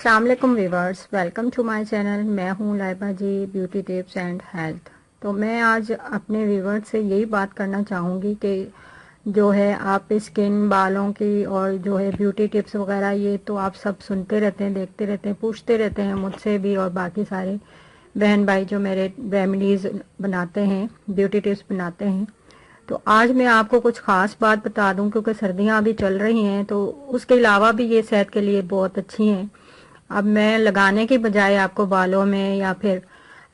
अस्सलाम वालेकुम viewers, welcome to my channel. मैं हूं Laiba ji, beauty tips and health. तो मैं आज अपने व्यूअर्स से यही बात करना चाहूँगी कि जो है आप स्किन, बालों की और जो है ब्यूटी टिप्स वगैरह, ये तो आप सब सुनते रहते हैं, देखते रहते हैं, पूछते रहते हैं मुझसे भी और बाकी सारे बहन भाई जो मेरे रेमेडीज़ बनाते हैं, ब्यूटी टिप्स बनाते हैं। तो आज मैं आपको कुछ खास बात बता दूं, क्योंकि सर्दियां अभी चल रही हैं, तो उसके अलावा भी ये सेहत के लिए बहुत अच्छी हैं। अब मैं लगाने की बजाय आपको बालों में या फिर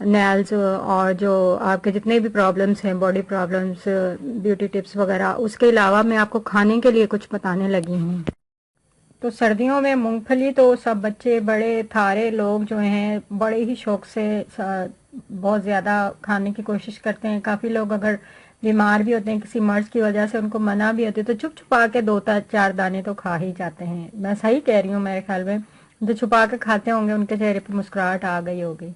नेल्स और जो आपके जितने भी प्रॉब्लम्स हैं, बॉडी प्रॉब्लम्स, ब्यूटी टिप्स वगैरह, उसके अलावा मैं आपको खाने के लिए कुछ बताने लगी हूँ। तो सर्दियों में मूंगफली तो सब बच्चे, बड़े थारे लोग जो हैं बड़े ही शौक से बहुत ज़्यादा खाने की कोशिश करते हैं। काफ़ी लोग अगर बीमार भी होते हैं किसी मर्ज की वजह से, उनको मना भी होती है, तो छुप छुपा के 2-4 दाने तो खा ही जाते हैं। मैं सही कह रही हूँ, मेरे ख्याल में जो छुपा के खाते होंगे उनके चेहरे पर मुस्कुराहट आ गई होगी।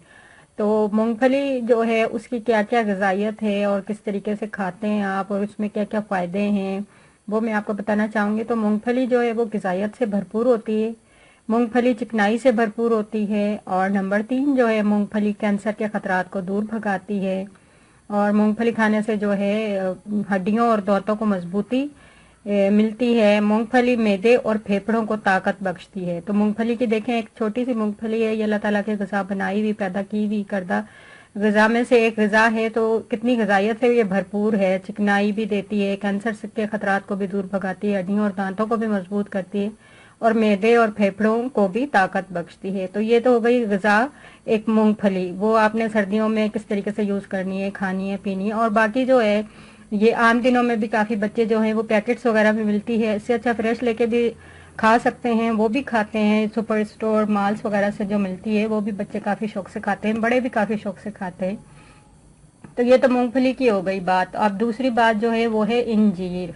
तो मूंगफली जो है उसकी क्या क्या ग़िज़ाइयत है और किस तरीके से खाते हैं आप, और उसमें क्या क्या फ़ायदे हैं, वो मैं आपको बताना चाहूँगी। तो मूंगफली जो है वो ग़िज़ाइयत से भरपूर होती है, मूंगफली चिकनाई से भरपूर होती है, और नंबर 3 जो है मूंगफली कैंसर के ख़तरात को दूर भगाती है। और मूंगफली खाने से जो है हड्डियों और दांतों को मजबूती मिलती है। मूंगफली मैदे और फेफड़ों को ताकत बख्शती है। तो मूंगफली की देखें, एक छोटी सी मूंगफली है, ये अल्लाह ताला के ग़िज़ा बनाई हुई, पैदा की हुई करदा ग़िज़ा में से एक ग़िज़ा है। तो कितनी ग़िज़ाइयत से ये भरपूर है, चिकनाई भी देती है, कैंसर के ख़तरात को भी दूर भगाती है, हड्डियों और दांतों को भी मजबूत करती है, और मैदे और फेफड़ों को भी ताकत बख्शती है। तो ये तो हो गई ग़िज़ा एक मूंगफली, वो आपने सर्दियों में किस तरीके से यूज़ करनी है, खानी है, पीनी है। और बाकी जो है ये आम दिनों में भी काफ़ी बच्चे जो हैं वो पैकेट्स वगैरह भी मिलती है, इससे अच्छा फ्रेश लेके भी खा सकते हैं, वो भी खाते हैं। सुपर स्टोर, मॉल्स वगैरह से जो मिलती है वो भी बच्चे काफ़ी शौक से खाते हैं, बड़े भी काफ़ी शौक से खाते हैं। तो ये तो मूंगफली की हो गई बात। अब दूसरी बात जो है वो है इंजीर।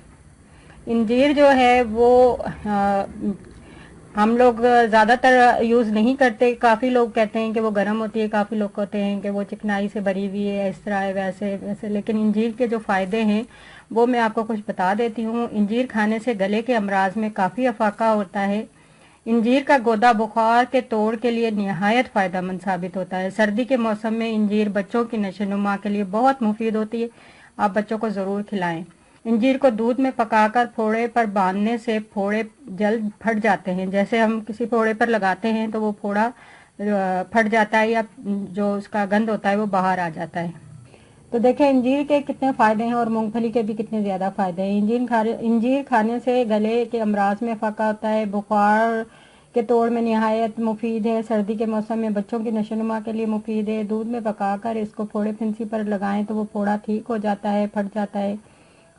इंजीर जो है वो हम लोग ज़्यादातर यूज़ नहीं करते। काफ़ी लोग कहते हैं कि वो गर्म होती है, काफ़ी लोग कहते हैं कि वो चिकनाई से भरी हुई है, इस तरह है, वैसे वैसे। लेकिन इंजीर के जो फ़ायदे हैं वो मैं आपको कुछ बता देती हूँ। इंजीर खाने से गले के अमराज में काफ़ी अफाका होता है। इंजीर का गूदा बुखार के तोड़ के लिए निहायत फ़ायदेमंद साबित होता है। सर्दी के मौसम में इंजीर बच्चों की नशोनुमा के लिए बहुत मुफीद होती है, आप बच्चों को ज़रूर खिलाएं। इंजीर को दूध में पकाकर फोड़े पर बांधने से फोड़े जल्द फट जाते हैं। जैसे हम किसी फोड़े पर लगाते हैं तो वो फोड़ा फट जाता है, या जो उसका गंध होता है वो बाहर आ जाता है। तो देखें इंजीर के कितने फ़ायदे हैं और मूंगफली के भी कितने ज़्यादा फ़ायदे हैं। इंजीर खाने से गले के अमराज में फ़ाका होता है, बुखार के तोड़ में निहायत मुफीद है, सर्दी के मौसम में बच्चों की नशोनुमा के लिए मुफीद है। दूध में पकाकर इसको फोड़े फिंसी पर लगाएं तो वो फोड़ा ठीक हो जाता है, फट जाता है,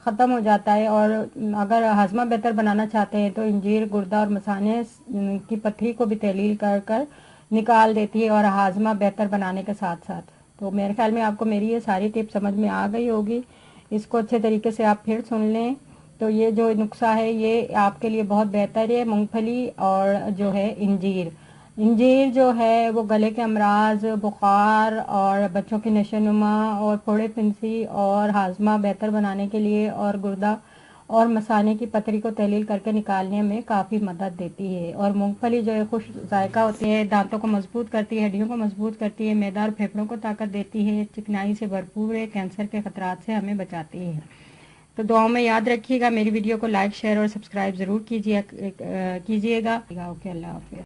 ख़त्म हो जाता है। और अगर हाजमा बेहतर बनाना चाहते हैं तो इंजीर गुर्दा और मसाने की पथरी को भी तहलील कर कर निकाल देती है, और हाजमा बेहतर बनाने के साथ साथ। तो मेरे ख्याल में आपको मेरी ये सारी टिप्स समझ में आ गई होगी, इसको अच्छे तरीके से आप फिर सुन लें। तो ये जो नुस्खा है ये आपके लिए बहुत बेहतर है, मूंगफली और जो है इंजीर। इंजीर जो है वो गले के अमराज, बुखार और बच्चों की नशोनुमा और फोड़े फिंसी और हाजमा बेहतर बनाने के लिए, और गुर्दा और मसाने की पथरी को तहलील करके निकालने में काफ़ी मदद देती है। और मूंगफली जो है खुश जायका होती है, दांतों को मजबूत करती है, हड्डियों को मजबूत करती है, मैदा और फेफड़ों को ताकत देती है, चिकनाई से भरपूर है, कैंसर के खतरात से हमें बचाती है। तो दुआओं में याद रखिएगा। मेरी वीडियो को लाइक, शेयर और सब्सक्राइब ज़रूर कीजिएगा। ओके, अल्लाह हाफिज़।